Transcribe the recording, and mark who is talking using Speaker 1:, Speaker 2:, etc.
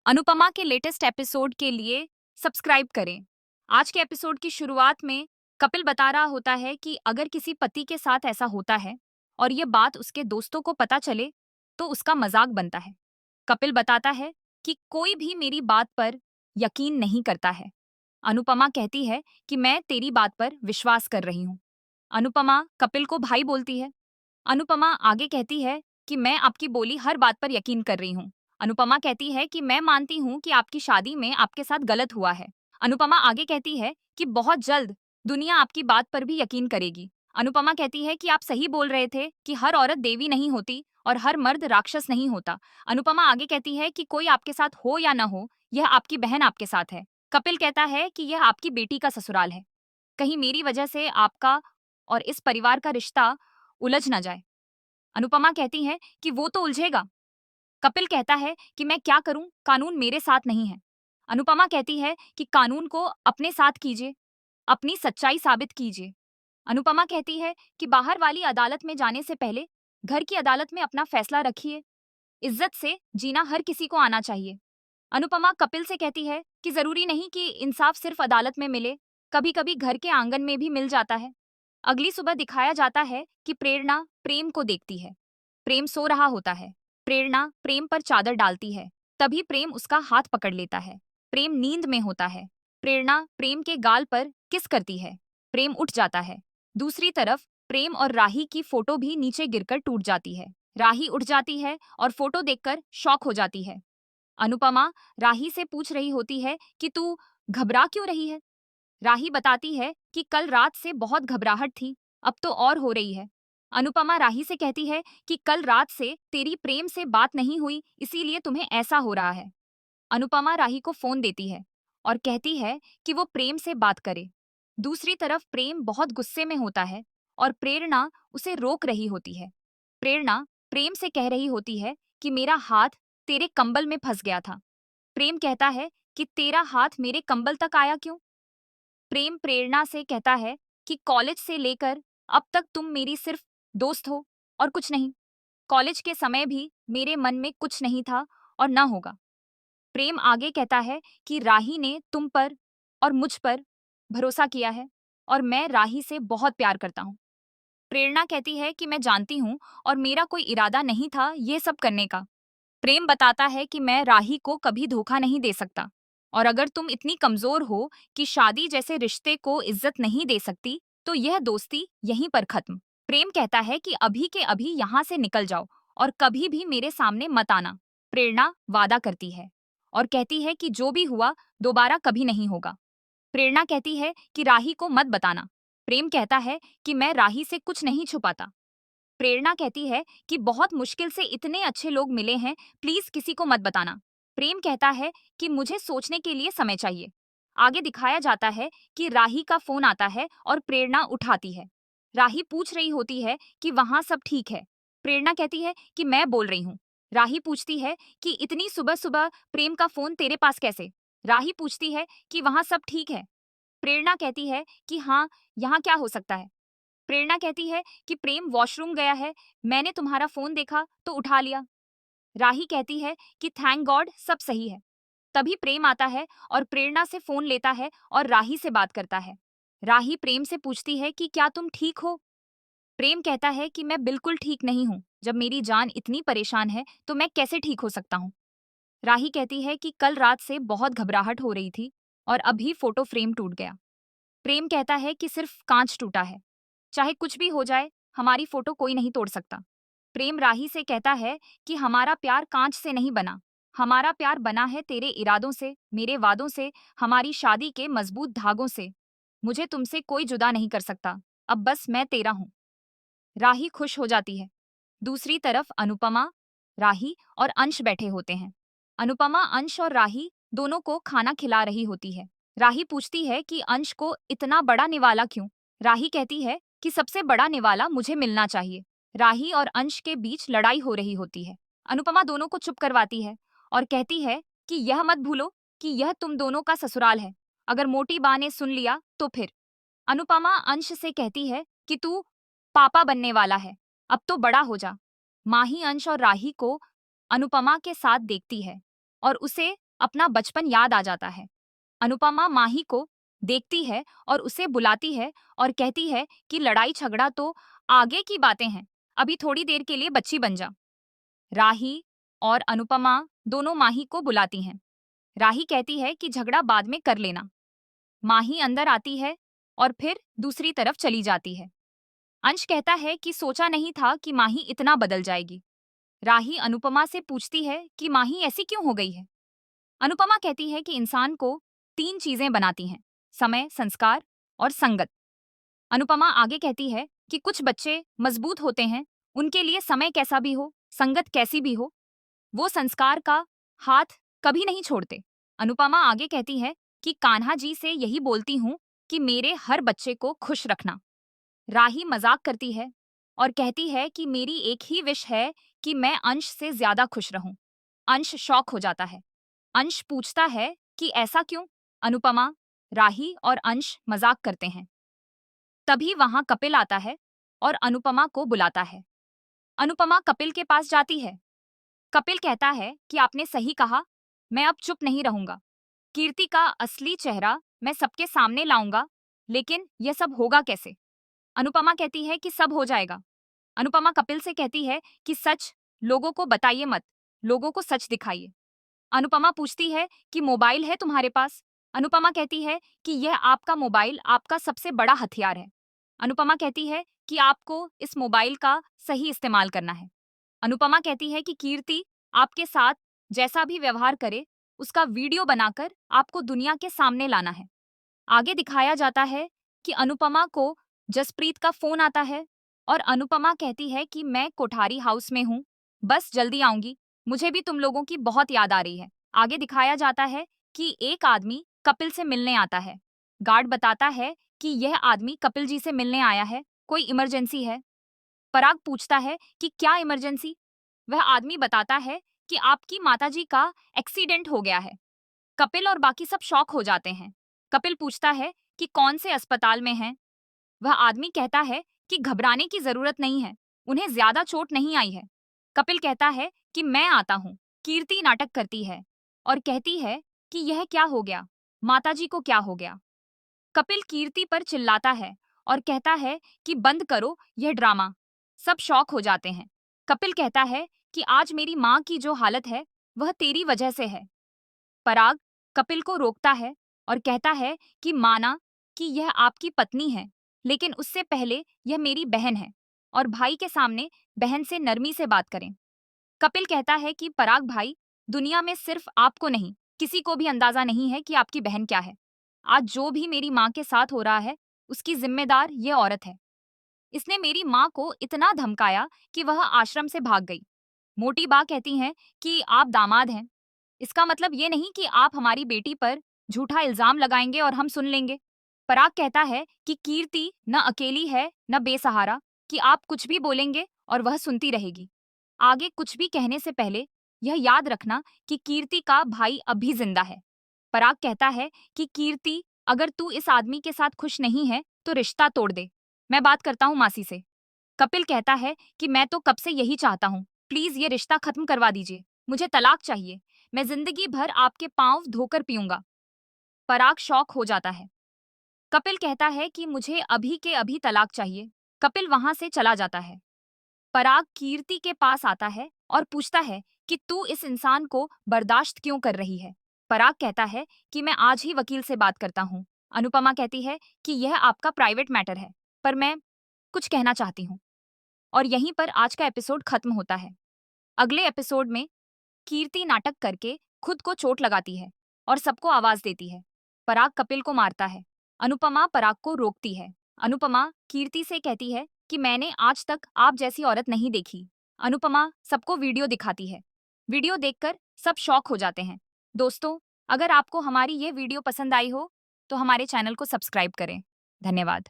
Speaker 1: अनुपमा के latest episode के लिए सब्सक्राइब करें। आज के एपिसोड की शुरुआत में कपिल बता रहा होता है कि अगर किसी पति के साथ ऐसा होता है और ये बात उसके दोस्तों को पता चले तो उसका मजाक बनता है। कपिल बताता है कि कोई भी मेरी बात पर यकीन नहीं करता है। अनुपमा कहती है कि मैं तेरी बात पर विश्वास कर रही हूँ। अनुपमा कपिल को भाई बोलती है। अनुपमा आगे कहती है कि मैं आपकी बोली हर बात पर यकीन कर रही हूँ। अनुपमा कहती है कि मैं मानती हूँ कि आपकी शादी में आपके साथ गलत हुआ है। अनुपमा आगे कहती है कि बहुत जल्द दुनिया आपकी बात पर भी यकीन करेगी। अनुपमा कहती है कि आप सही बोल रहे थे कि हर औरत देवी नहीं होती और हर मर्द राक्षस नहीं होता। अनुपमा आगे कहती है कि कोई आपके साथ हो या न हो, यह आपकी बहन आपके साथ है। कपिल कहता है कि यह आपकी बेटी का ससुराल है। कहीं मेरी वजह से आपका और इस परिवार का रिश्ता उलझ न जाए। अनुपमा कहती है कि वो तो उलझेगा। कपिल कहता है कि मैं क्या करूं, कानून मेरे साथ नहीं है। अनुपमा कहती है कि कानून को अपने साथ कीजिए, अपनी सच्चाई साबित कीजिए। अनुपमा कहती है कि बाहर वाली अदालत में जाने से पहले घर की अदालत में अपना फैसला रखिए। इज्जत से जीना हर किसी को आना चाहिए। अनुपमा कपिल से कहती है कि जरूरी नहीं कि इंसाफ सिर्फ अदालत में मिले, कभी कभी घर के आंगन में भी मिल जाता है। अगली सुबह दिखाया जाता है कि प्रेरणा प्रेम को देखती है। प्रेम सो रहा होता है। प्रेरणा प्रेम पर चादर डालती है। तभी प्रेम उसका हाथ पकड़ लेता है। प्रेम नींद में होता है। प्रेरणा प्रेम के गाल पर किस करती है। प्रेम उठ जाता है। दूसरी तरफ प्रेम और राही की फोटो भी नीचे गिरकर टूट जाती है। राही उठ जाती है और फोटो देखकर शॉक हो जाती है। अनुपमा राही से पूछ रही होती है कि तू घबरा क्यों रही है। राही बताती है कि कल रात से बहुत घबराहट थी, अब तो और हो रही है। अनुपमा राही से कहती है कि कल रात से तेरी प्रेम से बात नहीं हुई, इसीलिए तुम्हें ऐसा हो रहा है। अनुपमा राही को फोन देती है और कहती है कि वो प्रेम से बात करे। दूसरी तरफ प्रेम बहुत गुस्से में होता है और प्रेरणा उसे रोक रही होती है। प्रेरणा प्रेम से कह रही होती है कि मेरा हाथ तेरे कंबल में फंस गया था। प्रेम कहता है कि तेरा हाथ मेरे कंबल तक आया क्यों। प्रेम प्रेरणा से कहता है कि कॉलेज से लेकर अब तक तुम मेरी सिर्फ दोस्त हो और कुछ नहीं। कॉलेज के समय भी मेरे मन में कुछ नहीं था और न होगा। प्रेम आगे कहता है कि राही ने तुम पर और मुझ पर भरोसा किया है और मैं राही से बहुत प्यार करता हूँ। प्रेरणा कहती है कि मैं जानती हूँ और मेरा कोई इरादा नहीं था ये सब करने का। प्रेम बताता है कि मैं राही को कभी धोखा नहीं दे सकता और अगर तुम इतनी कमजोर हो कि शादी जैसे रिश्ते को इज्जत नहीं दे सकती तो यह दोस्ती यहीं पर खत्म। प्रेम कहता है कि अभी के अभी यहाँ से निकल जाओ और कभी भी मेरे सामने मत आना। प्रेरणा वादा करती है और कहती है कि जो भी हुआ दोबारा कभी नहीं होगा। प्रेरणा कहती है कि राही को मत बताना। प्रेम कहता है कि मैं राही से कुछ नहीं छुपाता। प्रेरणा कहती है कि बहुत मुश्किल से इतने अच्छे लोग मिले हैं, प्लीज किसी को मत बताना। प्रेम कहता है कि मुझे सोचने के लिए समय चाहिए। आगे दिखाया जाता है कि राही का फोन आता है और प्रेरणा उठाती है। राही पूछ रही होती है कि वहां सब ठीक है। प्रेरणा कहती है कि मैं बोल रही हूँ। राही पूछती है कि इतनी सुबह सुबह प्रेम का फोन तेरे पास कैसे। राही पूछती है कि वहां सब ठीक है। प्रेरणा कहती है कि हाँ, यहाँ क्या हो सकता है। प्रेरणा कहती है कि प्रेम वॉशरूम गया है, मैंने तुम्हारा फोन देखा तो उठा लिया। राही कहती है कि थैंक गॉड सब सही है। तभी प्रेम आता है और प्रेरणा से फोन लेता है और राही से बात करता है। राही प्रेम से पूछती है कि क्या तुम ठीक हो। प्रेम कहता है कि मैं बिल्कुल ठीक नहीं हूँ, जब मेरी जान इतनी परेशान है तो मैं कैसे ठीक हो सकता हूँ। राही कहती है कि कल रात से बहुत घबराहट हो रही थी और अभी फोटो फ्रेम टूट गया। प्रेम कहता है कि सिर्फ कांच टूटा है, चाहे कुछ भी हो जाए हमारी फोटो कोई नहीं तोड़ सकता। प्रेम राही से कहता है कि हमारा प्यार कांच से नहीं बना, हमारा प्यार बना है तेरे इरादों से, मेरे वादों से, हमारी शादी के मजबूत धागों से। मुझे तुमसे कोई जुदा नहीं कर सकता, अब बस मैं तेरा हूँ। राही खुश हो जाती है। दूसरी तरफ अनुपमा, राही और अंश बैठे होते हैं। अनुपमा अंश और राही दोनों को खाना खिला रही होती है। राही पूछती है कि अंश को इतना बड़ा निवाला क्यों। राही कहती है कि सबसे बड़ा निवाला मुझे मिलना चाहिए। राही और अंश के बीच लड़ाई हो रही होती है। अनुपमा दोनों को चुप करवाती है और कहती है कि यह मत भूलो कि यह तुम दोनों का ससुराल है। अगर मोटी बा ने सुन लिया तो फिर। अनुपमा अंश से कहती है कि तू पापा बनने वाला है, अब तो बड़ा हो जा। माही अंश और राही को अनुपमा के साथ देखती है और उसे अपना बचपन याद आ जाता है। अनुपमा माही को देखती है और उसे बुलाती है और कहती है कि लड़ाई झगड़ा तो आगे की बातें हैं, अभी थोड़ी देर के लिए बच्ची बन जा। राही और अनुपमा दोनों माही को बुलाती हैं। राही कहती है कि झगड़ा बाद में कर लेना। माही अंदर आती है और फिर दूसरी तरफ चली जाती है। अंश कहता है कि सोचा नहीं था कि माही इतना बदल जाएगी। राही अनुपमा से पूछती है कि माही ऐसी क्यों हो गई है। अनुपमा कहती है कि इंसान को 3 चीजें बनाती हैं, समय, संस्कार और संगत। अनुपमा आगे कहती है कि कुछ बच्चे मजबूत होते हैं, उनके लिए समय कैसा भी हो, संगत कैसी भी हो, वो संस्कार का हाथ कभी नहीं छोड़ते। अनुपमा आगे कहती है कि कान्हा जी से यही बोलती हूँ कि मेरे हर बच्चे को खुश रखना। राही मजाक करती है और कहती है कि मेरी एक ही विश है कि मैं अंश से ज्यादा खुश रहूं। अंश शॉक हो जाता है। अंश पूछता है कि ऐसा क्यों? अनुपमा, राही और अंश मजाक करते हैं। तभी वहां कपिल आता है और अनुपमा को बुलाता है। अनुपमा कपिल के पास जाती है। कपिल कहता है कि आपने सही कहा, मैं अब चुप नहीं रहूंगा। कीर्ति का असली चेहरा मैं सबके सामने लाऊंगा, लेकिन यह सब होगा कैसे? अनुपमा कहती है कि सब हो जाएगा। अनुपमा कपिल से कहती है कि सच लोगों को बताइए मत, लोगों को सच दिखाइए। अनुपमा पूछती है कि मोबाइल है तुम्हारे पास? अनुपमा कहती है कि यह आपका मोबाइल आपका सबसे बड़ा हथियार है। अनुपमा कहती है कि आपको इस मोबाइल का सही इस्तेमाल करना है। अनुपमा कहती है कि कीर्ति आपके साथ जैसा भी व्यवहार करे, उसका वीडियो बनाकर आपको दुनिया के सामने लाना है। आगे दिखाया जाता है कि अनुपमा को जसप्रीत का फोन आता है और अनुपमा कहती है कि मैं कोठारी हाउस में हूँ, बस जल्दी आऊंगी, मुझे भी तुम लोगों की बहुत याद आ रही है। आगे दिखाया जाता है कि एक आदमी कपिल से मिलने आता है। गार्ड बताता है कि यह आदमी कपिल जी से मिलने आया है, कोई इमरजेंसी है। पराग पूछता है कि क्या इमरजेंसी? वह आदमी बताता है कि आपकी माताजी का एक्सीडेंट हो गया है। कपिल और बाकी सब शॉक हो जाते हैं। कपिल पूछता है कि कौन से अस्पताल में हैं? वह आदमी कहता है कि घबराने की जरूरत नहीं है, उन्हें ज्यादा चोट नहीं आई है। कपिल कहता है कि मैं आता हूँ। कीर्ति नाटक करती है और कहती है कि यह क्या हो गया, माताजी को क्या हो गया? कपिल कीर्ति पर चिल्लाता है और कहता है कि बंद करो यह ड्रामा। सब शॉक हो जाते हैं। कपिल कहता है कि आज मेरी माँ की जो हालत है वह तेरी वजह से है। पराग कपिल को रोकता है और कहता है कि माना कि यह आपकी पत्नी है, लेकिन उससे पहले यह मेरी बहन है और भाई के सामने बहन से नरमी से बात करें। कपिल कहता है कि पराग भाई, दुनिया में सिर्फ आपको नहीं, किसी को भी अंदाजा नहीं है कि आपकी बहन क्या है। आज जो भी मेरी माँ के साथ हो रहा है, उसकी जिम्मेदार यह औरत है। इसने मेरी माँ को इतना धमकाया कि वह आश्रम से भाग गई। मोटी बा कहती हैं कि आप दामाद हैं, इसका मतलब ये नहीं कि आप हमारी बेटी पर झूठा इल्जाम लगाएंगे और हम सुन लेंगे। पराग कहता है कि कीर्ति न अकेली है न बेसहारा, कि आप कुछ भी बोलेंगे और वह सुनती रहेगी। आगे कुछ भी कहने से पहले यह याद रखना कि कीर्ति का भाई अभी जिंदा है। पराग कहता है कि कीर्ति, अगर तू इस आदमी के साथ खुश नहीं है तो रिश्ता तोड़ दे, मैं बात करता हूँ मासी से। कपिल कहता है कि मैं तो कब से यही चाहता हूँ, प्लीज ये रिश्ता खत्म करवा दीजिए, मुझे तलाक चाहिए, मैं जिंदगी भर आपके पांव धोकर पीऊंगा। पराग शॉक हो जाता है। कपिल कहता है कि मुझे अभी के अभी तलाक चाहिए। कपिल वहां से चला जाता है। पराग कीर्ति के पास आता है और पूछता है कि तू इस इंसान को बर्दाश्त क्यों कर रही है? पराग कहता है कि मैं आज ही वकील से बात करता हूँ। अनुपमा कहती है कि यह आपका प्राइवेट मैटर है, पर मैं कुछ कहना चाहती हूँ। और यहीं पर आज का एपिसोड खत्म होता है। अगले एपिसोड में कीर्ति नाटक करके खुद को चोट लगाती है और सबको आवाज देती है। पराग कपिल को मारता है। अनुपमा पराग को रोकती है। अनुपमा कीर्ति से कहती है कि मैंने आज तक आप जैसी औरत नहीं देखी। अनुपमा सबको वीडियो दिखाती है। वीडियो देखकर सब शॉक हो जाते हैं। दोस्तों, अगर आपको हमारी ये वीडियो पसंद आई हो तो हमारे चैनल को सब्सक्राइब करें। धन्यवाद।